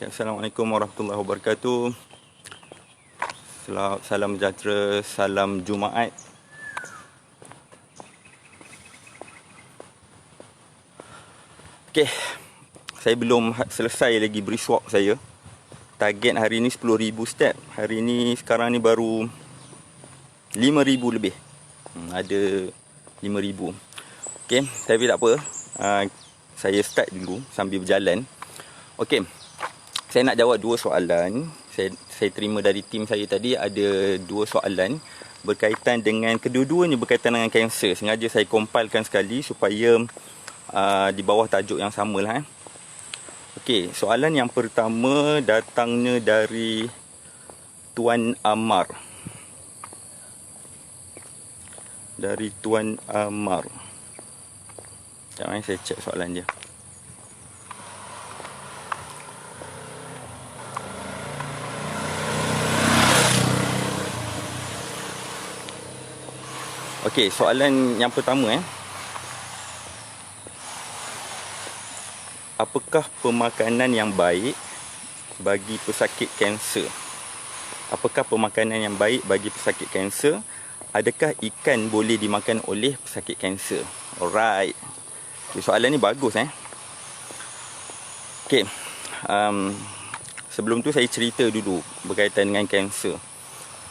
Assalamualaikum warahmatullahi wabarakatuh. Salam sejahtera, salam Jumaat. Okey, saya belum selesai lagi brisk walk saya. Target hari ni 10,000 step. Hari ni sekarang ni baru 5,000 lebih. Ada 5,000. Okey, tapi tak apa. Saya start dulu sambil berjalan. Okey, saya nak jawab dua soalan. Saya terima dari tim saya tadi ada dua soalan berkaitan dengan, kedua-duanya berkaitan dengan kanser. Sengaja saya compilkan sekali supaya di bawah tajuk yang samalah. Okey, soalan yang pertama datangnya dari Tuan Amar. Dari Tuan Amar. Jangan saya cek soalan dia. Okey, soalan yang pertama apakah pemakanan yang baik bagi pesakit kanser? Apakah pemakanan yang baik bagi pesakit kanser? Adakah ikan boleh dimakan oleh pesakit kanser? Alright. Soalan ni bagus Okey. Sebelum tu saya cerita dulu berkaitan dengan kanser.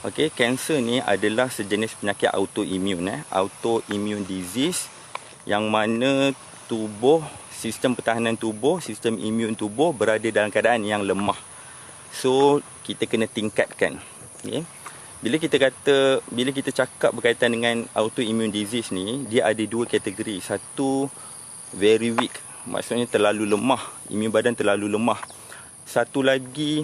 Okey, kanser ni adalah sejenis penyakit autoimmune autoimmune disease, yang mana tubuh, sistem pertahanan tubuh, sistem imun tubuh berada dalam keadaan yang lemah. So, kita kena tingkatkan. Okey. Bila kita cakap berkaitan dengan autoimmune disease ni, dia ada dua kategori. Satu, very weak, maksudnya terlalu lemah, imun badan terlalu lemah. Satu lagi,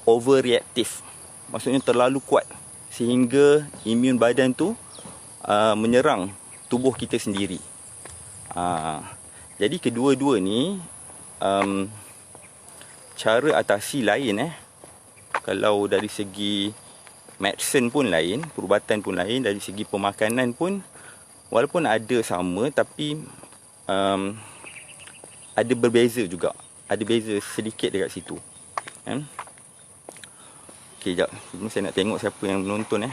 overreactive, maksudnya terlalu kuat sehingga imun badan tu menyerang tubuh kita sendiri. Jadi kedua-dua ni cara atasi lain Kalau dari segi medicine pun lain, perubatan pun lain, dari segi pemakanan pun walaupun ada sama, tapi ada berbeza juga. Ada beza sedikit dekat situ. Okey, jap. Saya nak tengok siapa yang menonton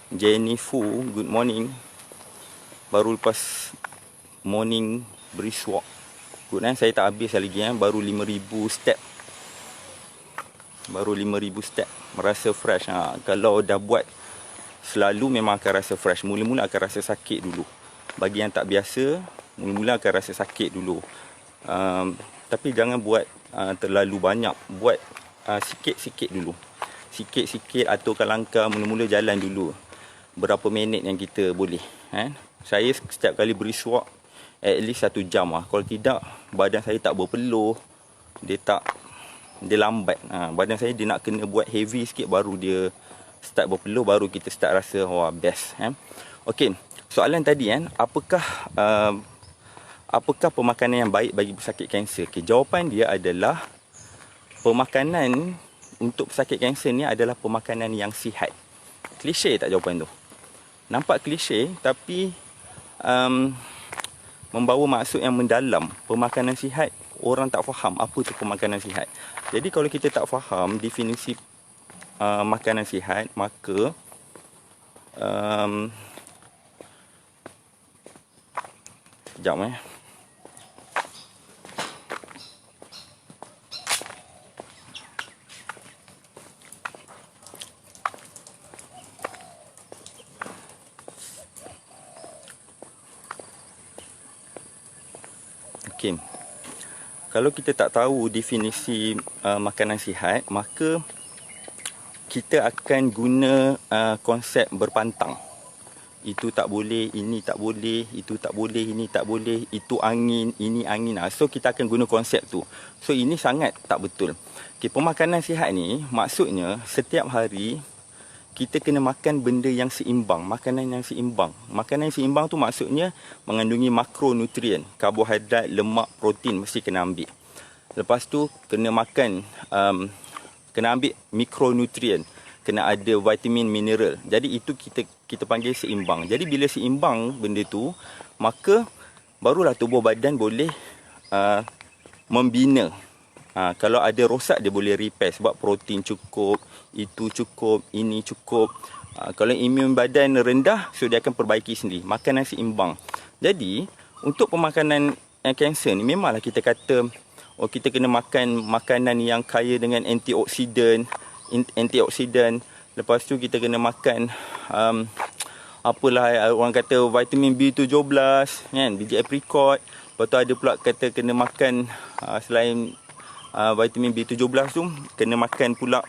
Jenny Fu, good morning. Baru lepas morning brisk walk. Good saya tak habis lagi baru 5,000 step. Baru 5,000 step. Merasa fresh. Kalau dah buat selalu memang akan rasa fresh. Mula-mula akan rasa sakit dulu. Bagi yang tak biasa, mula-mula akan rasa sakit dulu. Tapi jangan buat terlalu banyak. Buat sikit-sikit dulu. Sikit-sikit aturkan langkah, mula-mula jalan dulu. Berapa minit yang kita boleh. Saya setiap kali brisk walk at least 1 jam Kalau tidak, badan saya tak berpeluh. Dia lambat. Badan saya dia nak kena buat heavy sikit baru dia start berpeluh, baru kita start rasa best. Okey, soalan tadi apakah pemakanan yang baik bagi pesakit kanser? Okay, jawapan dia adalah pemakanan untuk pesakit kanser ni adalah pemakanan yang sihat. Klise tak jawapan tu? Nampak klise, tapi membawa maksud yang mendalam. Pemakanan sihat, orang tak faham apa tu pemakanan sihat. Jadi kalau kita tak faham definisi makanan sihat, maka sekejap Okey. Kalau kita tak tahu definisi makanan sihat, maka kita akan guna konsep berpantang. Itu tak boleh, ini tak boleh, itu tak boleh, ini tak boleh, itu angin, ini angin. So kita akan guna konsep tu. So ini sangat tak betul. Okay, pemakanan sihat ni maksudnya setiap hari kita kena makan benda yang seimbang, makanan yang seimbang. Makanan yang seimbang tu maksudnya mengandungi makronutrien, karbohidrat, lemak, protein mesti kena ambil. Lepas tu kena makan, kena ambil mikronutrien, kena ada vitamin, mineral. Jadi itu kita panggil seimbang. Jadi bila seimbang benda tu, maka barulah tubuh badan boleh membina. Kalau ada rosak dia boleh repair sebab protein cukup, itu cukup, ini cukup. Kalau imun badan rendah, so dia akan perbaiki sendiri. Makanan seimbang. Jadi untuk pemakanan kanser ni memanglah kita kata kita kena makan makanan yang kaya dengan antioksidan. Lepas tu kita kena makan orang kata vitamin B17 kan, biji aprikot. Lepas tu ada pula kata kena makan selain vitamin B17 tu kena makan pula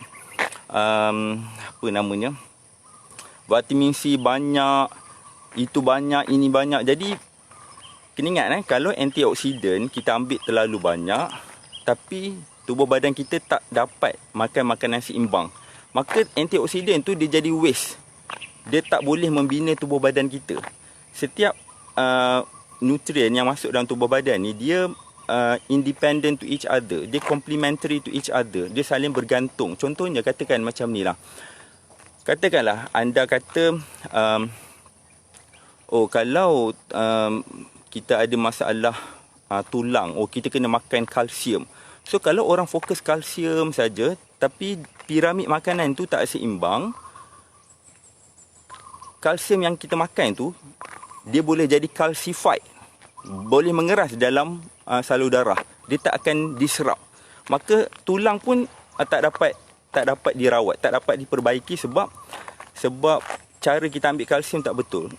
vitamin C banyak, itu banyak, ini banyak. Jadi kena ingat kalau antioksidan kita ambil terlalu banyak tapi tubuh badan kita tak dapat makan makanan seimbang, maka antioksidan tu dia jadi waste. Dia tak boleh membina tubuh badan kita. Setiap nutrien yang masuk dalam tubuh badan ni dia independent to each other. Dia complementary to each other. Dia saling bergantung. Contohnya katakan macam ni lah. Katakanlah anda kata kalau kita ada masalah tulang, kita kena makan kalsium. So kalau orang fokus kalsium saja tapi piramid makanan tu tak seimbang, kalsium yang kita makan tu dia boleh jadi calcified, boleh mengeras dalam salur darah. Dia tak akan diserap. Maka tulang pun tak dapat dirawat, tak dapat diperbaiki sebab cara kita ambil kalsium tak betul.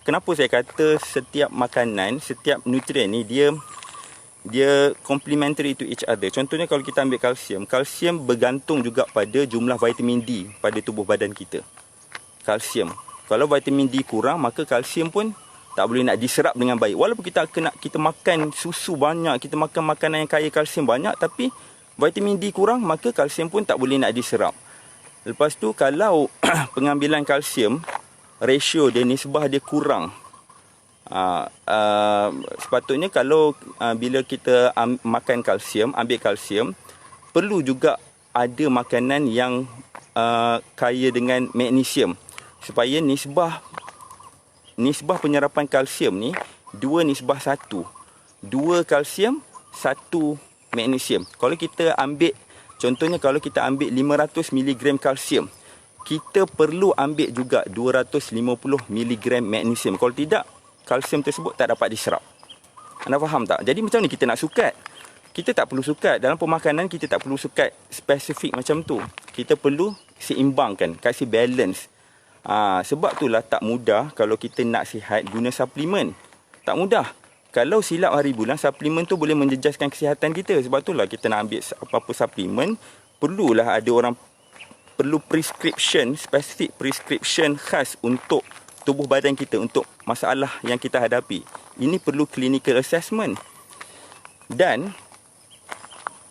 Kenapa saya kata setiap makanan, setiap nutrien ni dia complementary to each other. Contohnya kalau kita ambil kalsium bergantung juga pada jumlah vitamin D pada tubuh badan kita. Kalsium. Kalau vitamin D kurang, maka kalsium pun tak boleh nak diserap dengan baik. Walaupun kita makan susu banyak, kita makan makanan yang kaya kalsium banyak, tapi vitamin D kurang, maka kalsium pun tak boleh nak diserap. Lepas tu kalau pengambilan kalsium, ratio dia, nisbah dia kurang. Sepatutnya kalau bila kita makan kalsium, ambil kalsium, perlu juga ada makanan yang kaya dengan magnesium supaya nisbah penyerapan kalsium ni 2:1. 2 kalsium, 1 magnesium. Kalau kita ambil, contohnya kalau kita ambil 500 mg kalsium, kita perlu ambil juga 250 mg magnesium. Kalau tidak, kalsium tersebut tak dapat diserap. Anda faham tak? Jadi macam ni kita nak sukat? Kita tak perlu sukat. Dalam pemakanan kita tak perlu sukat spesifik macam tu. Kita perlu seimbangkan, kasih balance. Sebab itulah tak mudah kalau kita nak sihat guna suplemen. Tak mudah. Kalau silap hari bulan, suplemen tu boleh menjejaskan kesihatan kita. Sebab itulah kita nak ambil apa-apa suplemen, perlulah ada orang perlu prescription, spesifik prescription khas untuk tubuh badan kita, untuk masalah yang kita hadapi. Ini perlu clinical assessment. Dan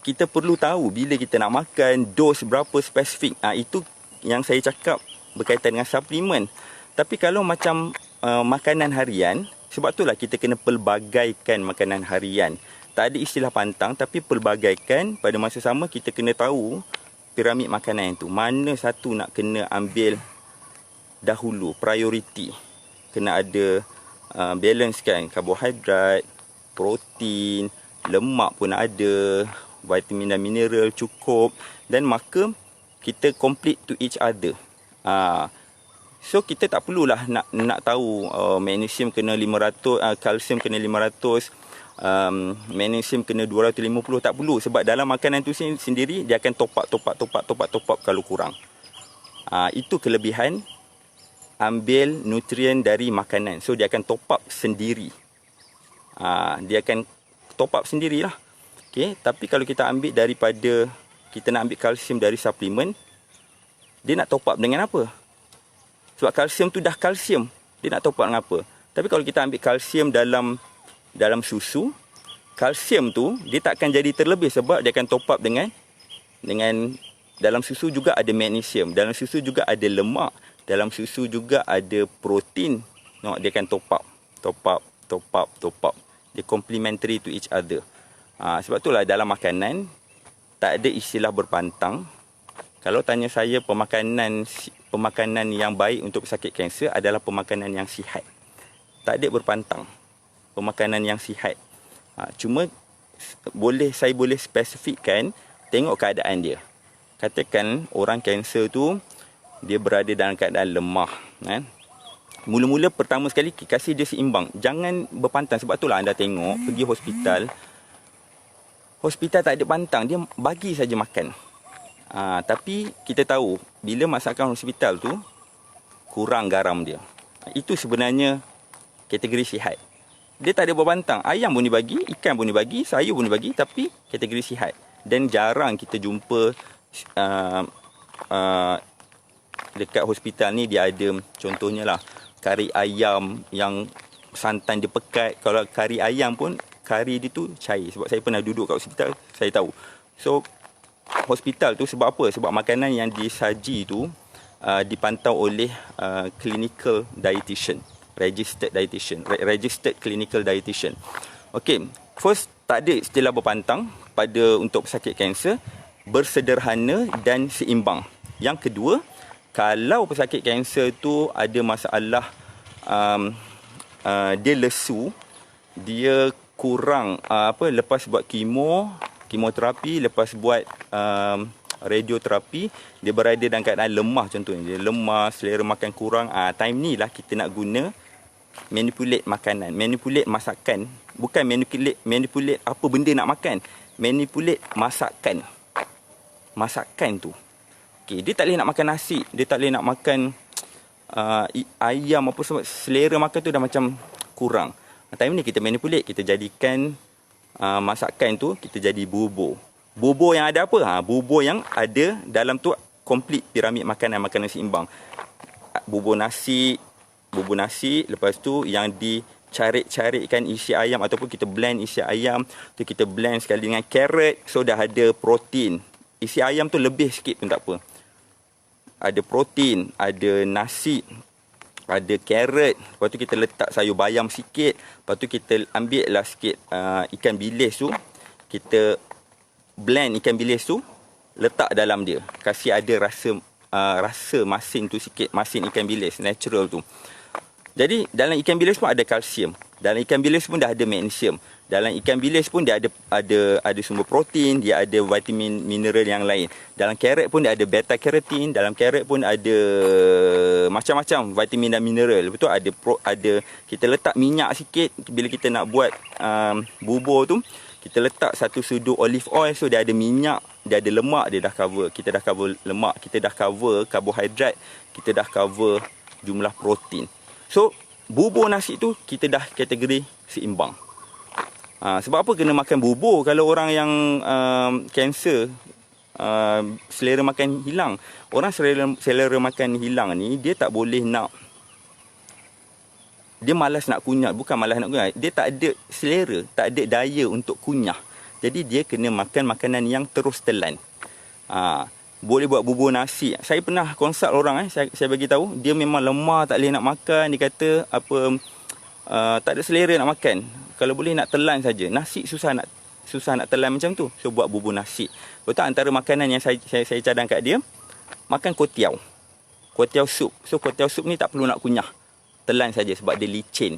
kita perlu tahu bila kita nak makan, dos berapa spesifik. Itu yang saya cakap berkaitan dengan suplemen. Tapi kalau macam makanan harian, sebab itulah kita kena pelbagaikan makanan harian. Tak ada istilah pantang, tapi pelbagaikan. Pada masa sama kita kena tahu piramid makanan itu, mana satu nak kena ambil dahulu, priority. Kena ada balance kan, karbohidrat, protein, lemak pun ada, vitamin dan mineral cukup, dan maka kita complete to each other. So kita tak perlulah nak tahu magnesium kena 500, kalsium kena 500, magnesium kena 250, tak perlu. Sebab dalam makanan tu sendiri dia akan top up kalau kurang. Itu kelebihan ambil nutrien dari makanan. So dia akan top up sendiri. Dia akan top up sendirilah. Okay? Tapi kalau kita ambil daripada, kita nak ambil kalsium dari suplemen, dia nak top up dengan apa? Sebab kalsium tu dah kalsium, dia nak top up dengan apa? Tapi kalau kita ambil kalsium dalam susu, kalsium tu dia tak akan jadi terlebih sebab dia akan top up dengan dalam susu juga ada magnesium, dalam susu juga ada lemak, dalam susu juga ada protein. Dia akan top up. Dia complementary to each other. Sebab itulah dalam makanan tak ada istilah berpantang. Kalau tanya saya, pemakanan yang baik untuk pesakit kanser adalah pemakanan yang sihat. Tak ada berpantang. pemakanan yang sihat. Cuma saya boleh spesifikkan, tengok keadaan dia. Katakan orang kanser tu dia berada dalam keadaan lemah, kan? Mula-mula pertama sekali kasih dia seimbang. Jangan berpantang. Sebab itulah anda tengok pergi hospital. Hospital tak ada pantang, dia bagi saja makan. Tapi kita tahu bila masakan hospital tu kurang garam dia. Itu sebenarnya kategori sihat. Dia tak ada berbantang. Ayam pun dibagi, ikan pun dibagi, sayur pun dibagi, tapi kategori sihat. Dan jarang kita jumpa dekat hospital ni dia ada contohnya lah kari ayam yang santan dia pekat. Kalau kari ayam pun kari dia tu cair. Sebab saya pernah duduk kat hospital, saya tahu. So hospital tu sebab apa? Sebab makanan yang disaji tu dipantau oleh clinical dietitian, registered clinical dietitian. Okay, first, tak ada istilah berpantang untuk pesakit kanser, bersederhana dan seimbang. Yang kedua, kalau pesakit kanser tu ada masalah dia lesu, dia kurang lepas buat kemoterapi, lepas buat radioterapi, dia berada dalam keadaan lemah contohnya. Dia lemah, selera makan kurang. Time ni lah kita nak guna manipulate makanan, manipulate masakan. Bukan manipulate apa benda nak makan. Manipulate masakan. Masakan tu. Okay, dia tak boleh nak makan nasi, dia tak boleh nak makan ayam apa sebab selera makan tu dah macam kurang. Time ni kita manipulate, kita jadikan masakan tu kita jadi bubur. Bubur yang ada apa? Bubur yang ada dalam tu komplit piramid makanan seimbang. Bubur nasi, lepas tu yang dicarik-carikkan isi ayam ataupun kita blend isi ayam, tu kita blend sekali dengan carrot, so dah ada protein. Isi ayam tu lebih sikit pun tak apa. Ada protein, ada nasi, ada carrot, lepas tu kita letak sayur bayam sikit, lepas tu kita ambil lah sikit ikan bilis tu, kita blend ikan bilis tu, letak dalam dia, kasih ada rasa masin tu sikit, masin ikan bilis natural tu. Jadi dalam ikan bilis pun ada kalsium, dalam ikan bilis pun dah ada magnesium, dalam ikan bilis pun dia ada sumber protein, dia ada vitamin mineral yang lain. Dalam carrot pun dia ada beta carotene, dalam carrot pun ada macam-macam vitamin dan mineral. Lepas tu ada kita letak minyak sikit bila kita nak buat bubur tu. Kita letak satu sudu olive oil, so dia ada minyak, dia ada lemak, dia dah cover. Kita dah cover lemak, kita dah cover karbohidrat, kita dah cover jumlah protein. So bubur nasi tu kita dah kategori seimbang. Sebab apa kena makan bubur kalau orang yang kanser selera makan hilang? Orang selera makan hilang ni dia tak boleh nak, dia malas nak kunyah. Bukan malas nak kunyah, dia tak ada selera, tak ada daya untuk kunyah. Jadi dia kena makan makanan yang terus telan. Boleh buat bubur nasi. Saya pernah konsult orang, saya bagi tahu, dia memang lemah, tak boleh nak makan. Dia kata tak ada selera nak makan. Kalau boleh nak telan saja. Nasi susah nak telan macam tu. So buat bubur nasi. Betul, antara makanan yang saya cadang kat dia, makan kuotiao. Kuotiao sup. So kuotiao sup ni tak perlu nak kunyah. Telan saja sebab dia licin.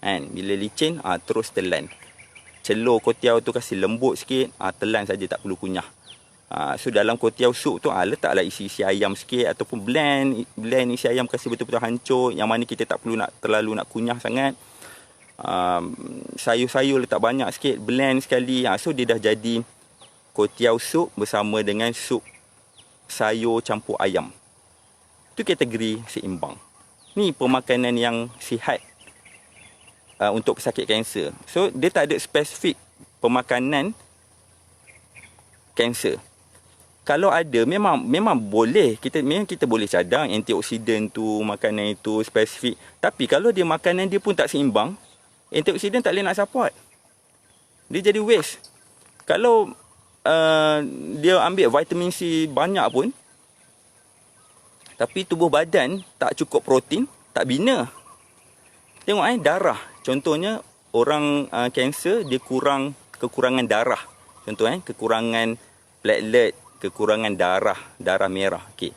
Kan? Bila licin, terus telan. Celur kuotiao tu kasih lembut sikit, telan saja, tak perlu kunyah. So dalam kuotiao sup tu letaklah isi ayam sikit ataupun blend isi ayam, kasih betul-betul hancur, yang mana kita tak perlu nak terlalu nak kunyah sangat. Sayur-sayur letak banyak sikit, blend sekali. So dia dah jadi kuotiao sup bersama dengan sup sayur campur ayam. Itu kategori seimbang. Ni pemakanan yang sihat untuk pesakit kanser. So dia tak ada spesifik pemakanan kanser. Kalau ada, memang boleh, kita boleh cadang antioksidan tu, makanan itu spesifik. Tapi kalau dia makanan dia pun tak seimbang, antioksidan tak boleh nak support. Dia jadi waste. Kalau dia ambil vitamin C banyak pun, tapi tubuh badan tak cukup protein, tak bina. Tengok darah. Contohnya orang kanser dia kekurangan darah. Contoh kekurangan platelet, kekurangan darah merah. Okey.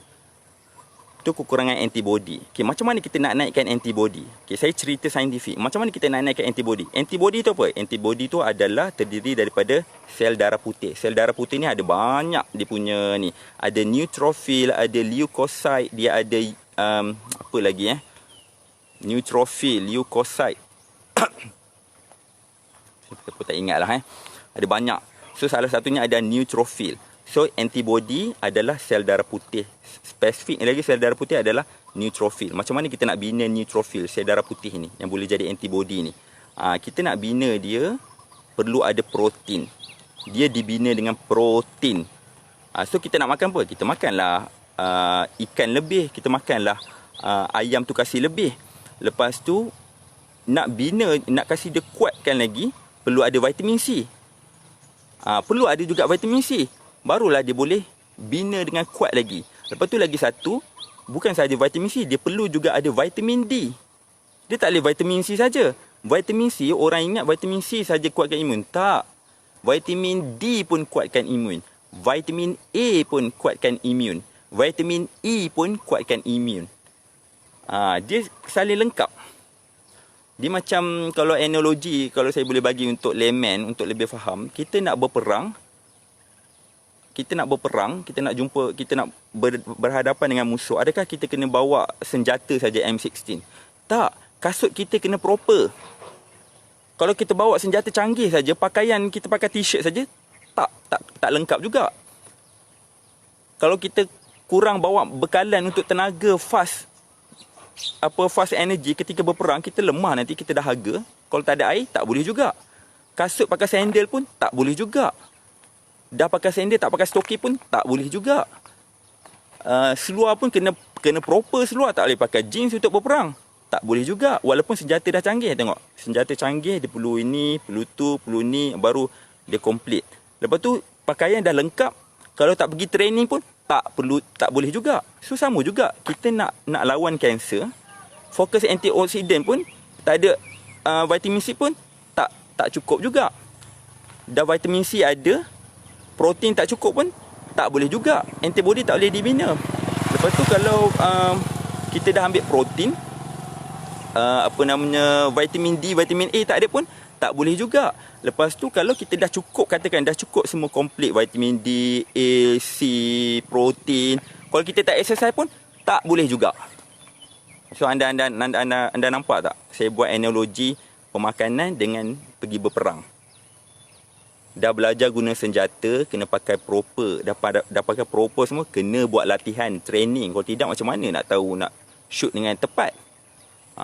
Itu kekurangan antibody. Okay, macam mana kita nak naikkan antibody? Okay, saya cerita saintifik. Macam mana kita nak naikkan antibody? Antibody tu apa? Antibody tu adalah terdiri daripada sel darah putih. Sel darah putih ni ada banyak dia punya ni. Ada neutrophil, ada leukosit, dia ada apa lagi neutrophil, leukosit. Saya pun tak ingat lah Ada banyak. So salah satunya ada neutrophil. So antibody adalah sel darah putih. Spesifik lagi sel darah putih adalah neutrophil. Macam mana kita nak bina neutrophil, sel darah putih ni yang boleh jadi antibody ni? Kita nak bina dia, perlu ada protein. Dia dibina dengan protein. So kita nak makan apa? Kita makanlah ikan lebih, kita makanlah ayam tu kasih lebih. Lepas tu nak bina, nak kasih dia kuatkan lagi, perlu ada vitamin C. Perlu ada juga vitamin C. Barulah dia boleh bina dengan kuat lagi. Lepas tu lagi satu, bukan sahaja vitamin C, dia perlu juga ada vitamin D. Dia tak boleh vitamin C saja. Vitamin C, orang ingat vitamin C saja kuatkan imun. Tak. Vitamin D pun kuatkan imun. Vitamin A pun kuatkan imun. Vitamin E pun kuatkan imun. Dia saling lengkap. Dia macam, kalau analogi, kalau saya boleh bagi untuk layman, untuk lebih faham, kita nak berperang, kita nak jumpa, kita nak berhadapan dengan musuh. Adakah kita kena bawa senjata saja M16? Tak, kasut kita kena proper. Kalau kita bawa senjata canggih saja, pakaian kita pakai t-shirt saja, tak lengkap juga. Kalau kita kurang bawa bekalan untuk tenaga fast energy ketika berperang, kita lemah, nanti kita dahaga. Kalau tak ada air, tak boleh juga. Kasut pakai sandal pun tak boleh juga. Dah pakai sandal tak pakai stoki pun tak boleh juga. Seluar pun kena proper seluar, tak boleh pakai jeans untuk berperang. Tak boleh juga. Walaupun senjata dah canggih, tengok. Senjata canggih, dia perlu ini, perlu tu, perlu ni, baru dia complete. Lepas tu pakaian dah lengkap, kalau tak pergi training pun tak boleh juga. So sama juga, kita nak lawan kanser, fokus antioksidan pun tak ada, vitamin C pun tak cukup juga. Dah vitamin C ada, protein tak cukup pun tak boleh juga. Antibody tak boleh dibina. Lepas tu kalau kita dah ambil protein, vitamin D, vitamin A tak ada pun tak boleh juga. Lepas tu kalau kita dah cukup, katakan dah cukup semua komplit, vitamin D, A, C, protein, kalau kita tak exercise pun tak boleh juga. So anda nampak tak? Saya buat analogi pemakanan dengan pergi berperang. Dah belajar guna senjata, kena pakai proper. Dah pakai proper semua, kena buat latihan, training. Kalau tidak, macam mana nak tahu nak shoot dengan tepat?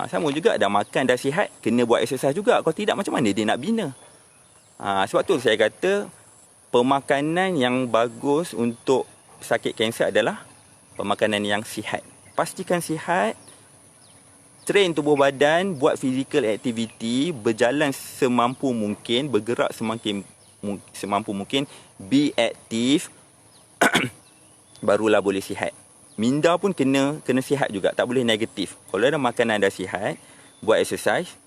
Sama juga, dah makan, dah sihat, kena buat exercise juga. Kalau tidak, macam mana dia nak bina? Sebab tu saya kata, pemakanan yang bagus untuk sakit kanser adalah pemakanan yang sihat. Pastikan sihat, train tubuh badan, buat physical activity, berjalan semampu mungkin, bergerak semampu mungkin, be active, barulah boleh sihat. Minda pun kena sihat juga, tak boleh negatif. Kalau ada makanan dah sihat, buat exercise,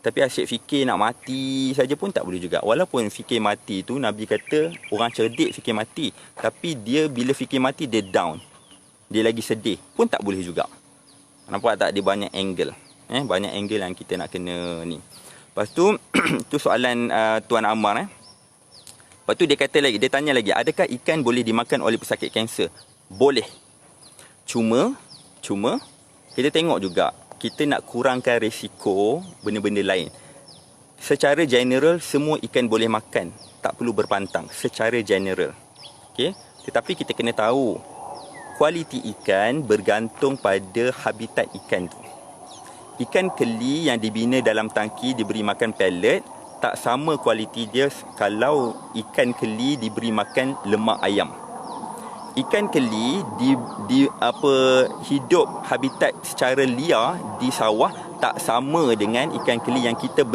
tapi asyik fikir nak mati saja pun tak boleh juga. Walaupun fikir mati tu, Nabi kata orang cerdik fikir mati, tapi dia bila fikir mati dia down, dia lagi sedih pun tak boleh juga. Nampak tak, dia banyak angle, banyak angle yang kita nak kena ni. Lepas tu tu soalan Tuan Ammar. Lepas tu dia kata lagi, dia tanya lagi, adakah ikan boleh dimakan oleh pesakit kanser? Boleh. Cuma kita tengok juga, kita nak kurangkan risiko benda-benda lain. Secara general, semua ikan boleh makan, tak perlu berpantang secara general. Okey, tetapi kita kena tahu kualiti ikan bergantung pada habitat ikan tu. Ikan keli yang dibina dalam tangki diberi makan pellet tak sama kualiti dia kalau ikan keli diberi makan lemak ayam. Ikan keli hidup habitat secara liar di sawah tak sama dengan ikan keli yang kita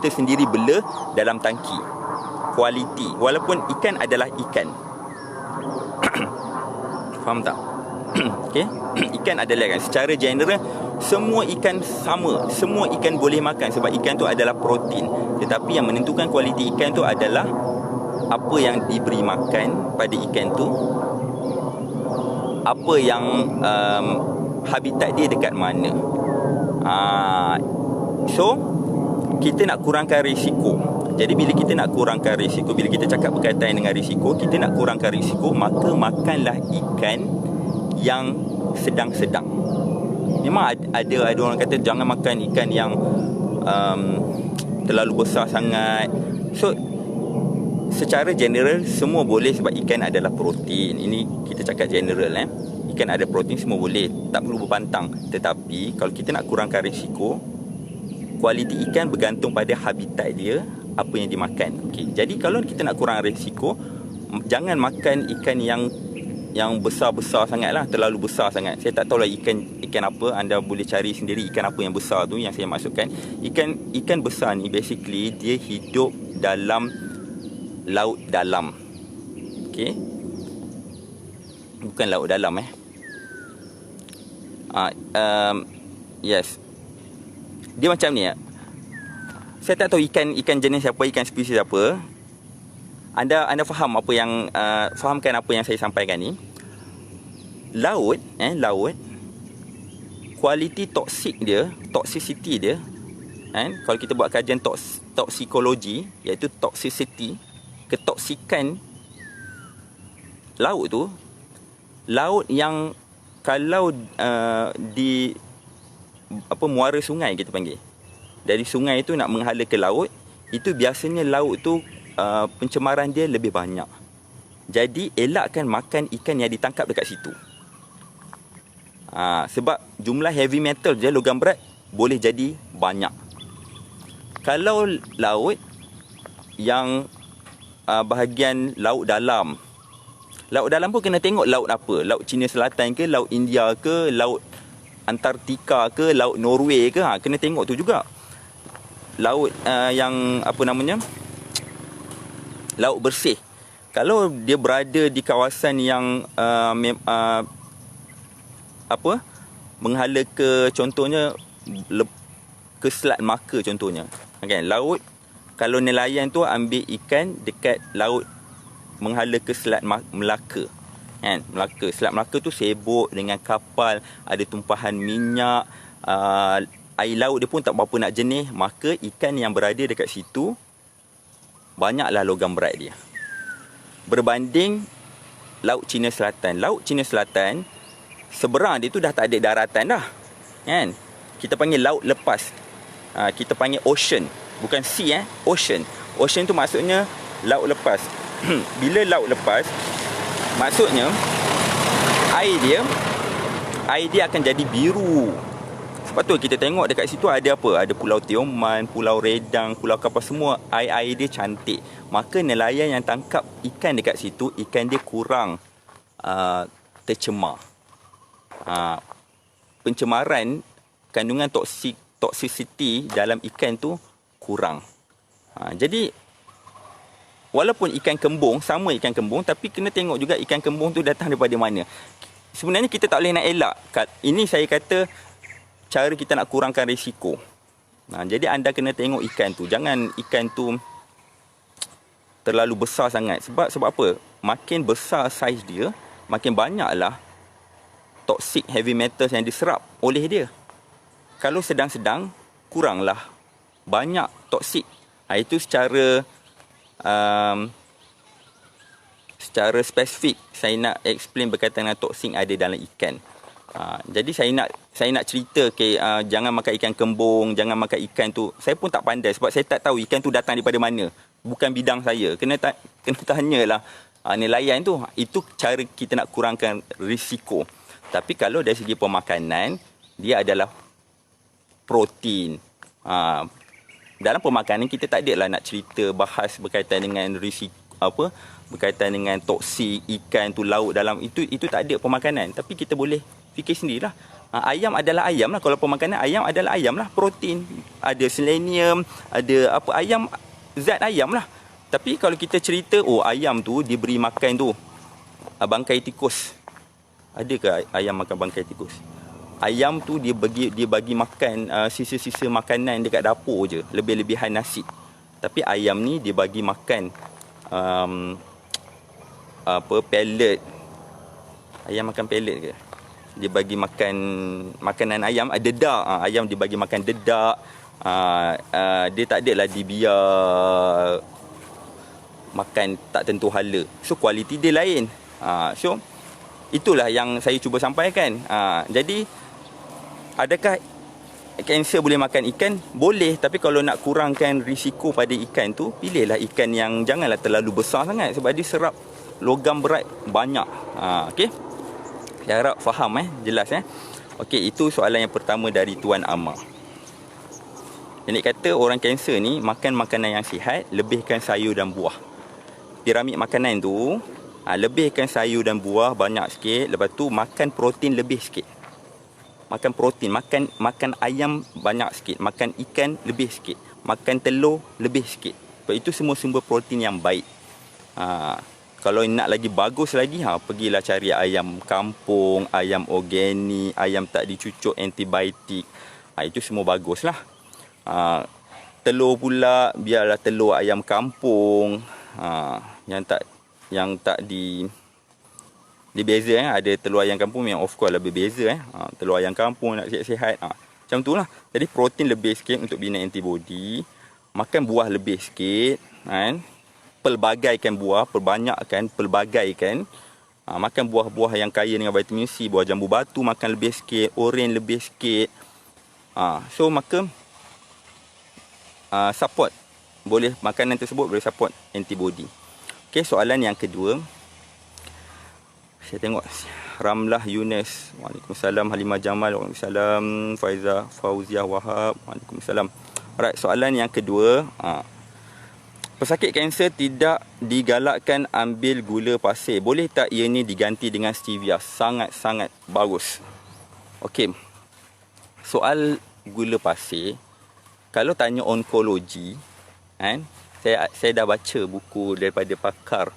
sendiri bela dalam tangki. Kualiti, walaupun ikan adalah ikan. Faham tak? Okey, ikan adalah ikan. Secara general, semua ikan sama. Semua ikan boleh makan sebab ikan tu adalah protein. Tetapi yang menentukan kualiti ikan tu adalah apa yang diberi makan pada ikan tu, apa yang habitat dia dekat mana. So kita nak kurangkan risiko. Jadi bila kita nak kurangkan risiko, bila kita cakap berkaitan dengan risiko, kita nak kurangkan risiko, maka makanlah ikan yang sedang-sedang. Memang ada orang kata jangan makan ikan yang terlalu besar sangat. So secara general semua boleh, sebab ikan adalah protein. Ini kita cakap general Ikan ada protein, semua boleh, tak perlu berpantang. Tetapi kalau kita nak kurangkan risiko, kualiti ikan bergantung pada habitat dia, apa yang dimakan. Okey. Jadi kalau kita nak kurang risiko, jangan makan ikan yang besar-besar sangat lah, terlalu besar sangat. Saya tak tahulah ikan apa, anda boleh cari sendiri ikan apa yang besar tu yang saya maksudkan. Ikan besar ni basically dia hidup dalam laut dalam. Okey. Bukan laut dalam yes. Dia macam ni Saya tak tahu ikan jenis apa, ikan spesies apa. Anda faham apa yang fahamkan apa yang saya sampaikan ni. Laut kualiti toxicity dia kalau kita buat kajian toksikologi, iaitu toxicity, ketoksikan laut tu, laut yang kalau di muara sungai kita panggil, dari sungai itu nak menghala ke laut, itu biasanya laut tu pencemaran dia lebih banyak. Jadi elakkan makan ikan yang ditangkap dekat situ. Sebab jumlah heavy metal dia, logam berat, boleh jadi banyak. Kalau laut yang bahagian laut dalam pun kena tengok laut apa. Laut Cina Selatan ke, laut India ke, laut Antartika ke, laut Norway ke, kena tengok tu juga. Laut yang laut bersih. Kalau dia berada di kawasan yang menghala ke, contohnya ke Selat Melaka contohnya. Laut, kalau nelayan tu ambil ikan dekat laut menghala ke Selat Melaka. Melaka. Selat Melaka tu sibuk dengan kapal, ada tumpahan minyak, air laut dia pun tak berapa nak jernih, maka ikan yang berada dekat situ banyaklah logam berat dia. Berbanding Laut Cina Selatan. Laut Cina Selatan, seberang dia tu dah tak ada daratan dah. Kita panggil laut lepas. Kita panggil ocean. Bukan sea, ocean. Ocean tu maksudnya laut lepas. Bila laut lepas, maksudnya air dia akan jadi biru. Sebab tu kita tengok dekat situ ada apa? Ada Pulau Tioman, Pulau Redang, Pulau Kapal, semua air dia cantik. Maka nelayan yang tangkap ikan dekat situ, ikan dia kurang tercemar. Pencemaran, kandungan toxicity dalam ikan tu kurang. Jadi walaupun ikan kembung, sama ikan kembung, tapi kena tengok juga ikan kembung tu datang daripada mana. Sebenarnya kita tak boleh nak elak. Ini saya kata cara kita nak kurangkan risiko. Jadi anda kena tengok ikan tu. Jangan ikan tu terlalu besar sangat. Sebab apa? Makin besar saiz dia, makin banyaklah toxic heavy metals yang diserap oleh dia. Kalau sedang-sedang, kuranglah banyak toksik. Itu secara spesifik saya nak explain berkaitan dengan toksik ada dalam ikan. Jadi saya nak cerita jangan makan ikan kembung, jangan makan ikan tu. Saya pun tak pandai sebab saya tak tahu ikan tu datang daripada mana. Bukan bidang saya. Kena tanyalah nelayan tu. Itu cara kita nak kurangkan risiko. Tapi kalau dari segi pemakanan, dia adalah protein. Dalam pemakanan kita tak adalah nak cerita bahas berkaitan dengan risiko berkaitan dengan toksik ikan tu, laut dalam itu tak ada pemakanan. Tapi kita boleh fikir sendirilah. Ayam adalah ayam lah. Kalau pemakanan ayam adalah ayam lah, protein, ada selenium, ada apa, ayam zat ayam lah. Tapi kalau kita cerita ayam tu diberi makan tu bangkai tikus, ada ke ayam makan bangkai tikus? Ayam tu dia bagi makan sisa-sisa makanan dekat dapur je, lebih-lebihan nasi. Tapi ayam ni dia bagi makan pellet. Ayam makan pellet ke? dia bagi makan makanan ayam, dedak. Ayam dibagi makan dedak. Dia tak adalah dibiar makan tak tentu hala. So kualiti dia lain. So itulah yang saya cuba sampaikan. Jadi adakah kanser boleh makan ikan? Boleh, tapi kalau nak kurangkan risiko pada ikan tu, pilihlah ikan yang janganlah terlalu besar sangat, sebab dia serap logam berat banyak. Okey. Saya harap faham jelas Okey, itu soalan yang pertama dari Tuan Amar. Pendek kata, orang kanser ni makan makanan yang sihat, lebihkan sayur dan buah. Piramid makanan tu, lebihkan sayur dan buah banyak sikit, lepas tu makan protein lebih sikit. Makan protein, makan ayam banyak sikit, makan ikan lebih sikit, makan telur lebih sikit. Sebab itu semua sumber protein yang baik. Kalau nak lagi bagus lagi, pergilah cari ayam kampung, ayam organik, ayam tak dicucuk antibiotik. Itu semua baguslah. Telur pula, biarlah telur ayam kampung. Yang tak dia beza ada telur ayam kampung yang of course lebih beza telur ayam kampung nak sihat-sihat. Macam tu lah. Jadi protein lebih sikit untuk bina antibody. Makan buah lebih sikit pelbagaikan buah, pelbagaikan. Makan buah-buah yang kaya dengan vitamin C, buah jambu batu makan lebih sikit, oren lebih sikit. So maka support, boleh makanan tersebut boleh support antibody. Okey, soalan yang kedua. Saya tengok Ramlah Yunus, Waalaikumsalam. Halimah Jamal, Waalaikumsalam. Fauziah Wahab, Waalaikumsalam. Alright, soalan yang kedua. Pesakit kanser tidak digalakkan ambil gula pasir. Boleh tak ianya diganti dengan stevia? Sangat-sangat bagus. Okey. Soal gula pasir, kalau tanya onkologi, saya dah baca buku daripada pakar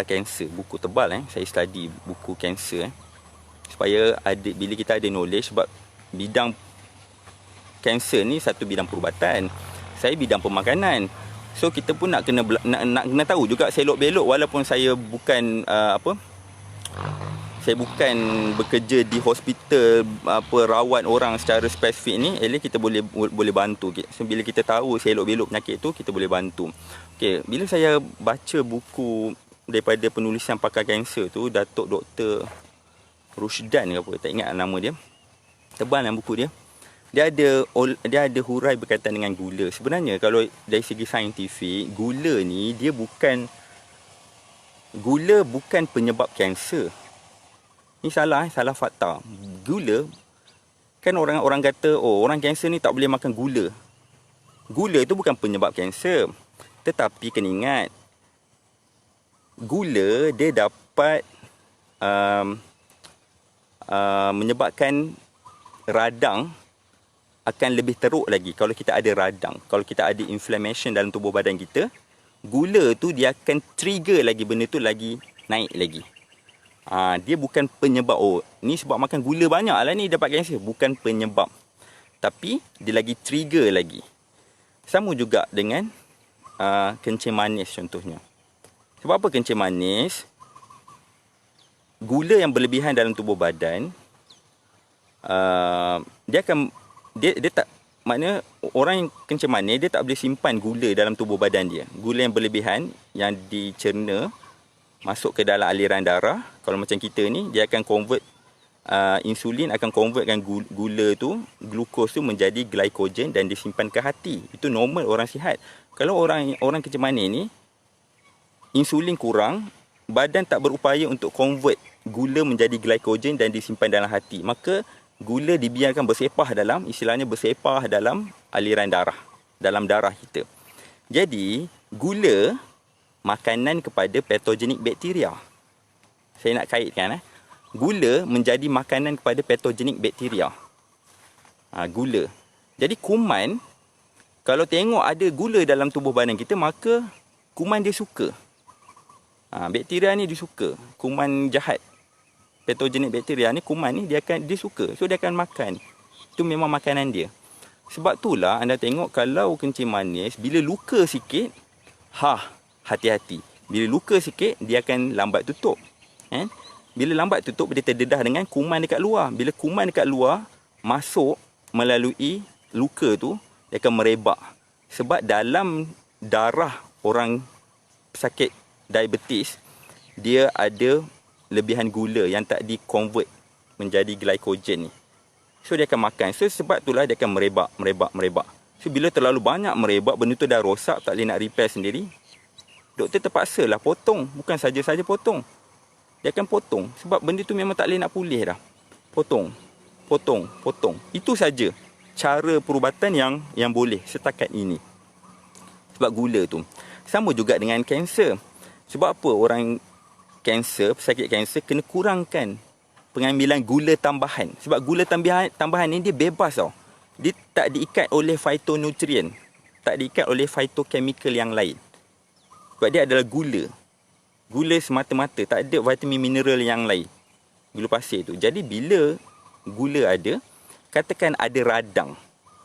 kanser, buku tebal saya study buku kanser supaya bila kita ada knowledge, sebab bidang kanser ni satu bidang perubatan, saya bidang pemakanan. So kita pun nak kena tahu juga selok-belok, walaupun saya bukan saya bukan bekerja di hospital rawat orang secara spesifik ni, kita boleh bantu. So bila kita tahu selok-belok penyakit tu, kita boleh bantu. Okey, bila saya baca buku daripada penulisan pakar kanser tu, Datuk Dr. Rushdan ke apa, tak ingat nama dia. Tebal buku dia. Dia ada hurai berkaitan dengan gula. Sebenarnya kalau dari segi saintifik, gula bukan penyebab kanser. Ini salah fakta. Gula, kan orang kata orang kanser ni tak boleh makan gula. Gula itu bukan penyebab kanser. Tetapi kena ingat, gula dia dapat menyebabkan radang akan lebih teruk lagi. Kalau kita ada radang, kalau kita ada inflammation dalam tubuh badan kita, gula tu dia akan trigger lagi benda tu lagi naik lagi. Dia bukan penyebab, ni sebab makan gula banyak lah ni dapat kanser. Bukan penyebab, tapi dia lagi trigger lagi. Sama juga dengan kencing manis contohnya. Sebab apa kencing manis? Gula yang berlebihan dalam tubuh badan, dia tak, maknanya orang yang kencing manis, dia tak boleh simpan gula dalam tubuh badan dia. Gula yang berlebihan yang dicerna masuk ke dalam aliran darah. Kalau macam kita ni, dia akan convert, insulin akan convertkan gula tu, glukos tu menjadi glycogen dan disimpan ke hati. Itu normal orang sihat. Kalau orang kencing manis ni, insulin kurang, badan tak berupaya untuk convert gula menjadi glycogen dan disimpan dalam hati, maka gula dibiarkan bersepah dalam, istilahnya bersepah dalam aliran darah, dalam darah kita. Jadi, gula makanan kepada patogenik bakteria. Saya nak kaitkan. Gula menjadi makanan kepada patogenik bakteria. Gula. Jadi, kuman, kalau tengok ada gula dalam tubuh badan kita, maka kuman dia suka. Bakteria ni dia suka. Kuman jahat, patogenik bakteria ni, kuman ni dia suka. So dia akan makan. Itu memang makanan dia. Sebab itulah anda tengok kalau kencing manis, bila luka sikit, hati-hati. Bila luka sikit, dia akan lambat tutup. Bila lambat tutup, dia terdedah dengan kuman dekat luar. Bila kuman dekat luar masuk melalui luka tu, dia akan merebak. Sebab dalam darah orang pesakit diabetes, dia ada lebihan gula yang tak di-convert menjadi glycogen ni. So dia akan makan. So sebab itulah dia akan merebak. So bila terlalu banyak merebak, benda tu dah rosak, tak boleh nak repair sendiri, doktor terpaksalah potong. Bukan saja-saja potong, dia akan potong. Sebab benda tu memang tak boleh nak pulih dah. Potong. Itu saja cara perubatan yang boleh setakat ini. Sebab gula tu. Sama juga dengan kanser. Sebab apa orang kanser, pesakit kanser kena kurangkan pengambilan gula tambahan. Sebab gula tambahan ni dia bebas tau. Dia tak diikat oleh phytonutrient, tak diikat oleh phytochemical yang lain. Sebab dia adalah gula. Gula semata-mata, tak ada vitamin mineral yang lain. Gula pasir tu. Jadi bila gula ada, katakan ada radang.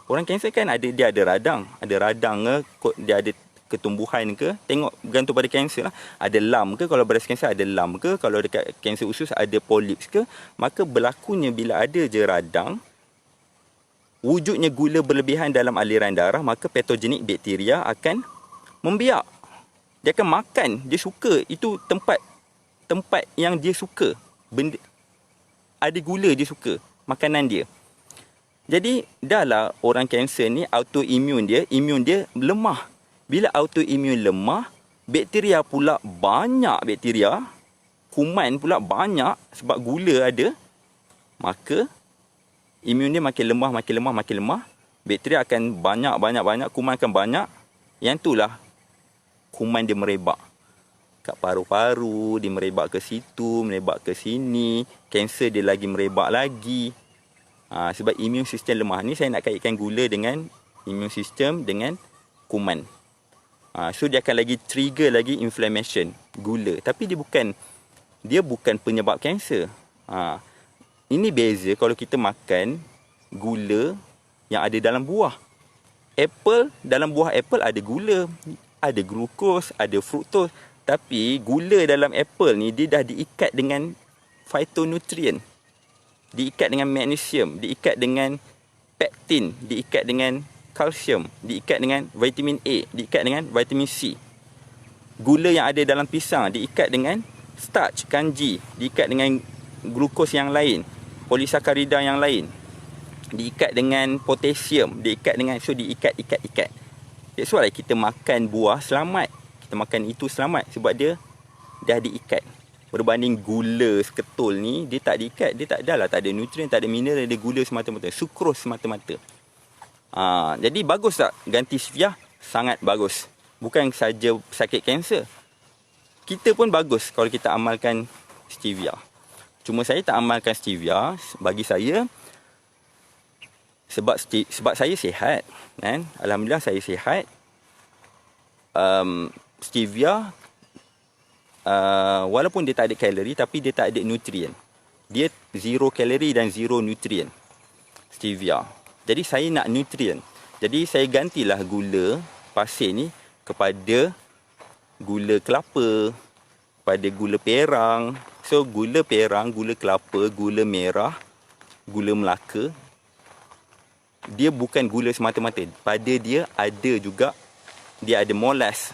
Orang kanser kan dia ada radang. Ada radang ke, dia ada ketumbuhan ke, tengok bergantung pada kanser lah. Ada lam ke, kalau breast cancer ada lam ke, kalau dekat kanser usus ada polyps ke. Maka berlakunya bila ada je radang, wujudnya gula berlebihan dalam aliran darah, maka patogenik bakteria akan membiak. Dia akan makan, dia suka. Itu tempat yang dia suka. Benda ada gula dia suka, makanan dia. Jadi dahlah orang kanser ni autoimmune imun dia lemah. Bila autoimmune lemah, bakteria pula banyak, kuman pula banyak sebab gula ada, maka imun dia makin lemah. Bakteria akan banyak, kuman akan banyak. Yang itulah kuman dia merebak. Kat paru-paru, dia merebak ke situ, merebak ke sini. Kanser dia lagi merebak lagi. Sebab imun sistem lemah ni, saya nak kaitkan gula dengan imun sistem dengan kuman. So dia akan lagi trigger lagi inflammation, gula. Tapi dia bukan penyebab kanser. Ini beza kalau kita makan gula yang ada dalam buah. Dalam buah apple ada gula, ada glukos, ada fruktos. Tapi gula dalam apple ni dia dah diikat dengan phytonutrient. Diikat dengan magnesium, diikat dengan pektin, diikat dengan kalsium, diikat dengan vitamin A, diikat dengan vitamin C. Gula yang ada dalam pisang diikat dengan starch, kanji, diikat dengan glukos yang lain, polisakarida yang lain, diikat dengan potasium, diikat dengan, so diikat. That's why kita makan buah selamat, kita makan itu selamat, sebab dia dah diikat. Berbanding gula seketul ni, dia tak diikat, dia tak ada nutrien, tak ada mineral, dia gula semata-mata, sukros semata-mata. Jadi bagus tak ganti stevia? Sangat bagus. Bukan saja sakit kanser, kita pun bagus kalau kita amalkan stevia. Cuma saya tak amalkan stevia. Bagi saya, sebab saya sihat, kan? Alhamdulillah saya sihat. Stevia, walaupun dia tak ada kalori, tapi dia tak ada nutrien. Dia zero kalori dan zero nutrien, stevia. Jadi saya nak nutrien. Jadi saya gantilah gula pasir ni kepada gula kelapa, pada gula perang. So gula perang, gula kelapa, gula merah, gula Melaka, dia bukan gula semata-mata. Pada dia ada molas,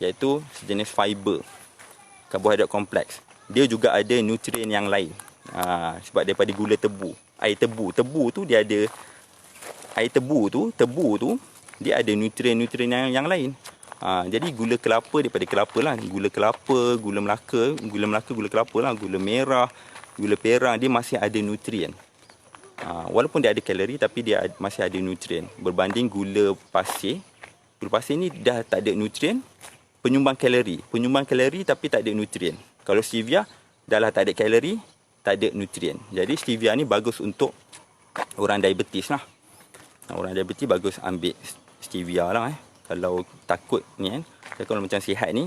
iaitu sejenis fiber, karbohidrat kompleks. Dia juga ada nutrien yang lain. Sebab daripada gula tebu, air tebu tu dia ada, air tebu tu dia ada nutrien-nutrien yang lain. Jadi gula kelapa daripada kelapa lah, gula kelapa, gula Melaka, gula kelapa lah, gula merah, gula perang, dia masih ada nutrien. Walaupun dia ada kalori, tapi dia masih ada nutrien. Berbanding gula pasir ni dah tak ada nutrien, penyumbang kalori tapi tak ada nutrien. Kalau stevia dah lah tak ada kalori, tak ada nutrien. Jadi stevia ni bagus untuk orang diabetes lah. Orang diabetes bagus ambil stevia lah. Kalau takut ni kan, kalau macam sihat ni,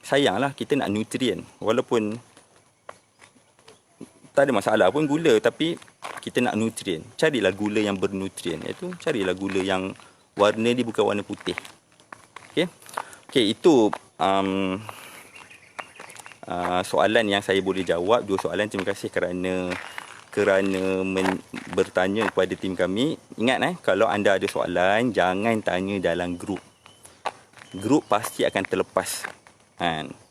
sayanglah kita nak nutrien. Walaupun tak ada masalah pun gula, tapi kita nak nutrien. Carilah gula yang bernutrien, iaitu carilah gula yang warna dia bukan warna putih. Okey, itu soalan yang saya boleh jawab. 2 soalan. Terima kasih kerana bertanya kepada tim kami. Ingat kalau anda ada soalan, jangan tanya dalam grup. Grup pasti akan terlepas.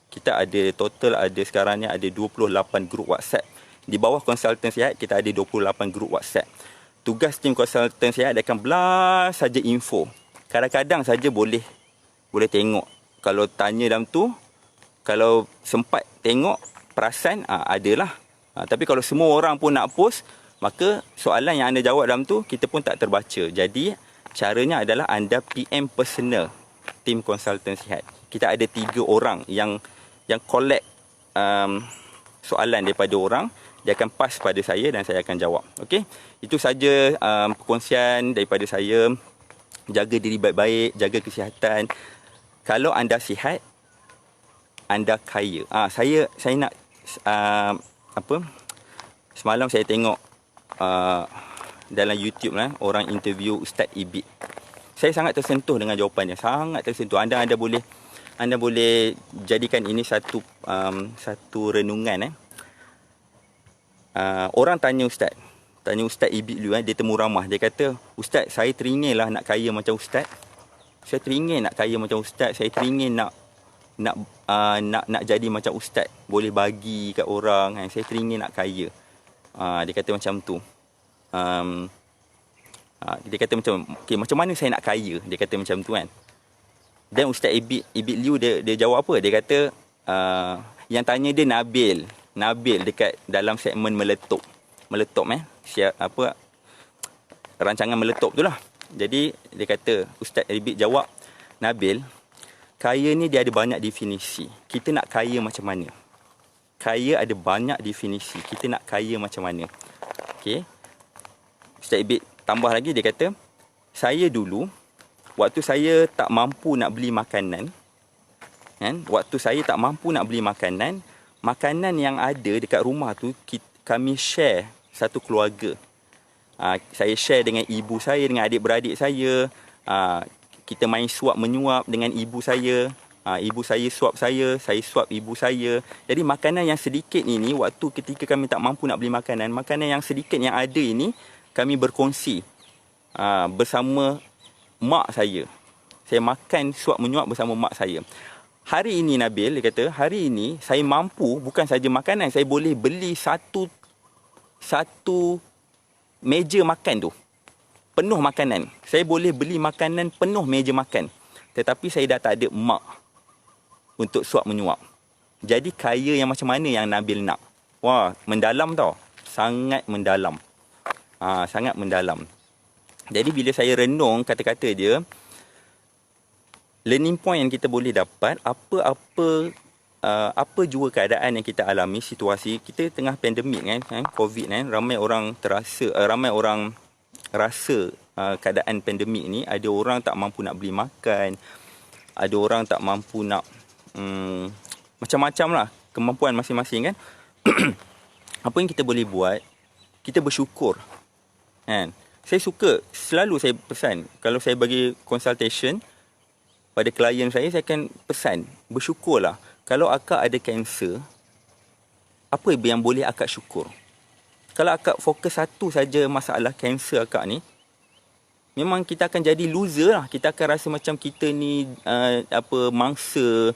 Kita ada total, sekarang ni ada 28 grup WhatsApp. Di bawah konsultan sihat kita ada 28 grup WhatsApp. Tugas tim konsultan sihat akan belas saja info. Kadang-kadang saja boleh tengok. Kalau tanya dalam tu, kalau sempat tengok, perasan, adalah. Tapi kalau semua orang pun nak post, maka soalan yang anda jawab dalam tu, kita pun tak terbaca. Jadi, caranya adalah anda PM personal tim konsultan sihat. Kita ada 3 orang yang collect soalan daripada orang. Dia akan pass pada saya dan saya akan jawab. Okey? Itu saja perkongsian daripada saya. Jaga diri baik-baik, jaga kesihatan. Kalau anda sihat, anda kaya. Saya nak semalam saya tengok dalam YouTube orang interview Ustaz Ibit. Saya sangat tersentuh dengan jawapannya, sangat tersentuh. Anda boleh jadikan ini satu renungan. Orang tanya Ustaz Ibit dulu, dia temu ramah. Dia kata, Ustaz, saya teringin nak kaya macam Ustaz. Saya teringin nak kaya macam Ustaz. Saya teringin nak jadi macam Ustaz, boleh bagi kat orang. Saya teringin nak kaya. Dia kata macam tu. Dia kata macam mana saya nak kaya? Dia kata macam tu kan. Dan Ustaz Ibit Liu dia jawab apa? Dia kata yang tanya dia Nabil dekat dalam segmen meletup rancangan meletup tu lah. Jadi dia kata, Ustaz Ibit jawab, Nabil, kaya ni dia ada banyak definisi. Kita nak kaya macam mana? Kaya ada banyak definisi. Kita nak kaya macam mana? Okey. Ustaz Ibit tambah lagi, dia kata, saya dulu, waktu saya tak mampu nak beli makanan, makanan yang ada dekat rumah tu, kami share satu keluarga. Saya share dengan ibu saya, dengan adik-beradik saya. Kita main suap menyuap dengan ibu saya. Ibu saya suap saya suap ibu saya. Jadi makanan yang sedikit ini, waktu ketika kami tak mampu nak beli makanan yang sedikit yang ada ini, kami berkongsi bersama mak saya. Saya makan suap menyuap bersama mak saya. Hari ini Nabil, dia kata, hari ini saya mampu bukan saja makanan, saya boleh beli satu meja makan tu. Penuh makanan. Saya boleh beli makanan penuh meja makan. Tetapi saya dah tak ada mak untuk suap menyuap. Jadi kaya yang macam mana yang Nabil nak? Wah, mendalam tau. Sangat mendalam. Sangat mendalam. Jadi bila saya renung kata-kata dia, learning point yang kita boleh dapat, apa jua keadaan yang kita alami, situasi kita tengah pandemik COVID ramai orang rasa keadaan pandemik ni. Ada orang tak mampu nak beli makan, ada orang tak mampu nak macam-macam lah kemampuan masing-masing kan. Apa yang kita boleh buat, kita bersyukur kan. Saya suka, selalu saya pesan, kalau saya bagi consultation pada klien saya akan pesan, bersyukurlah. Kalau akak ada kanser, apa yang boleh akak syukur? Kalau akak fokus satu saja masalah kanser akak ni, memang kita akan jadi loser lah. Kita akan rasa macam kita ni mangsa.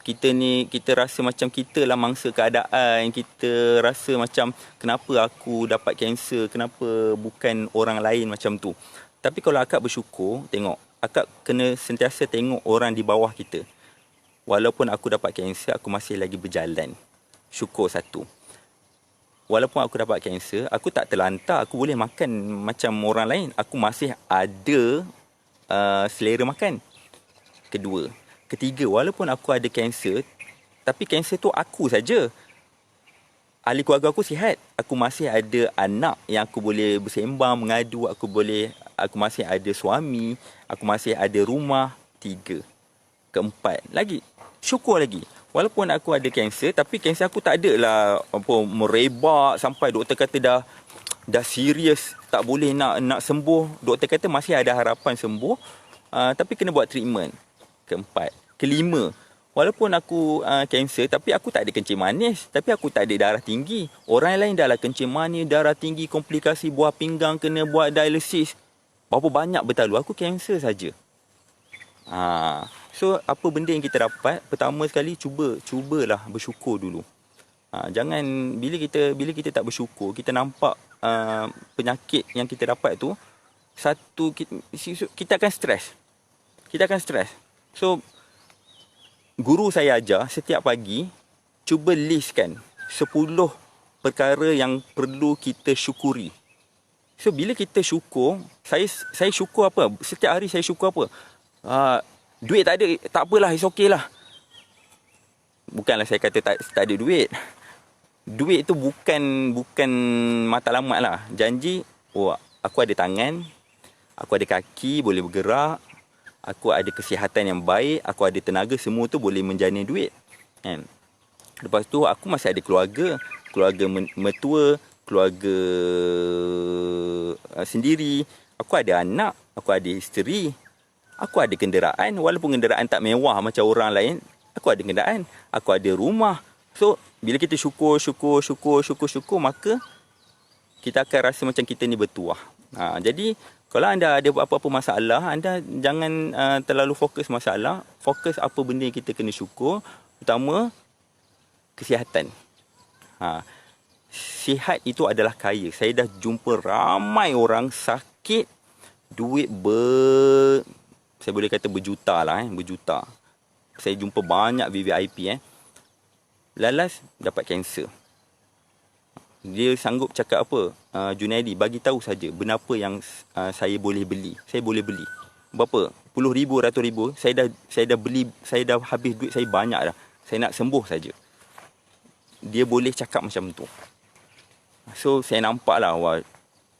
Kita rasa macam kita lah mangsa keadaan. Kita rasa macam, kenapa aku dapat kanser? Kenapa bukan orang lain macam tu? Tapi kalau akak bersyukur, tengok, akak kena sentiasa tengok orang di bawah kita. Walaupun aku dapat kanser, aku masih lagi berjalan. Syukur satu. Walaupun aku dapat kanser, aku tak terlantar. Aku boleh makan macam orang lain. Aku masih ada selera makan. Kedua. Ketiga, walaupun aku ada kanser, tapi kanser tu aku saja. Ahli keluarga aku sihat. Aku masih ada anak yang aku boleh bersembang, mengadu. Aku masih ada suami. Aku masih ada rumah. 3. Keempat. Lagi. Syukur lagi. Walaupun aku ada kanser, tapi kanser aku tak ada lah merebak sampai doktor kata dah serius, tak boleh nak sembuh. Doktor kata masih ada harapan sembuh, tapi kena buat treatment. Keempat. Kelima. Walaupun aku kanser, tapi aku tak ada kencing manis. Tapi aku tak ada darah tinggi. Orang lain dah lah kencing manis, darah tinggi, komplikasi buah pinggang, kena buat dialisis. Berapa banyak bertalu, aku kanser saja. So, apa benda yang kita dapat, pertama sekali cubalah bersyukur dulu. Jangan, bila kita tak bersyukur, kita nampak penyakit yang kita dapat tu, kita akan stres. So, guru saya ajar setiap pagi, cuba listkan 10 perkara yang perlu kita syukuri. So, bila kita syukur, saya syukur apa? Setiap hari saya syukur apa? Duit tak ada, tak apalah, it's okay lah. Bukanlah saya kata tak ada duit. Duit tu bukan matlamat lah. Janji, aku ada tangan, aku ada kaki, boleh bergerak, aku ada kesihatan yang baik, aku ada tenaga, semua tu boleh menjana duit. Kan? Lepas tu aku masih ada keluarga mertua, keluarga sendiri. Aku ada anak, aku ada isteri, aku ada kenderaan. Walaupun kenderaan tak mewah macam orang lain, aku ada kenderaan, aku ada rumah. So, bila kita syukur, maka kita akan rasa macam kita ni bertuah. Jadi, kalau anda ada apa-apa masalah, anda jangan terlalu fokus masalah. Fokus apa benda yang kita kena syukur. Utama, kesihatan. Sihat itu adalah kaya. Saya dah jumpa ramai orang sakit, duit saya boleh kata berjuta lah. Berjuta. Saya jumpa banyak VVIP. Lalas dapat kanser. Dia sanggup cakap apa? Junaidi, bagi tahu saja benda apa yang saya boleh beli. Saya boleh beli. Berapa? Puluh ribu, ratus ribu. Saya dah beli, saya dah habis duit saya banyak dah. Saya nak sembuh saja. Dia boleh cakap macam tu. So, saya nampak lah,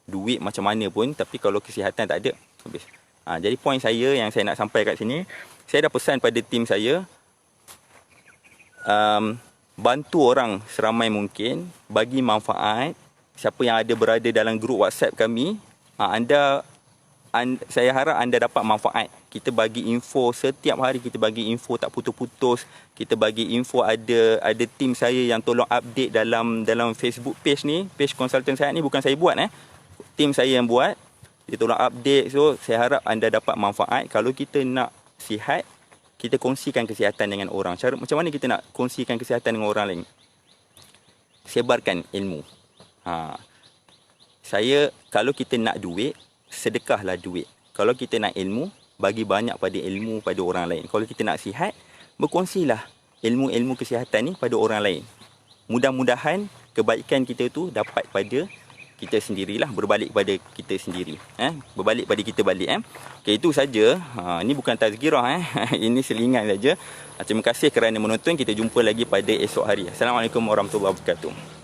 duit macam mana pun, tapi kalau kesihatan tak ada, habis. Jadi, poin saya yang saya nak sampai kat sini, saya dah pesan pada tim saya, bantu orang seramai mungkin, bagi manfaat. Siapa yang berada dalam grup WhatsApp kami, saya harap anda dapat manfaat. Kita bagi info setiap hari, kita bagi info tak putus-putus. Kita bagi info, ada tim saya yang tolong update dalam Facebook page ni, page konsultan saya ni bukan saya buat tim saya yang buat. Dia tolong update. So, saya harap anda dapat manfaat. Kalau kita nak sihat, kita kongsikan kesihatan dengan orang. Macam mana kita nak kongsikan kesihatan dengan orang lain? Sebarkan ilmu. Kalau kita nak duit, sedekahlah duit. Kalau kita nak ilmu, bagi banyak pada ilmu pada orang lain. Kalau kita nak sihat, berkongsilah ilmu-ilmu kesihatan ni pada orang lain. Mudah-mudahan kebaikan kita tu dapat pada kita sendirilah, berbalik pada kita sendiri. Berbalik pada kita balik. Okay, itu saja. Ini bukan tazkirah. Ini selingan saja. Terima kasih kerana menonton. Kita jumpa lagi pada esok hari. Assalamualaikum warahmatullahi wabarakatuh.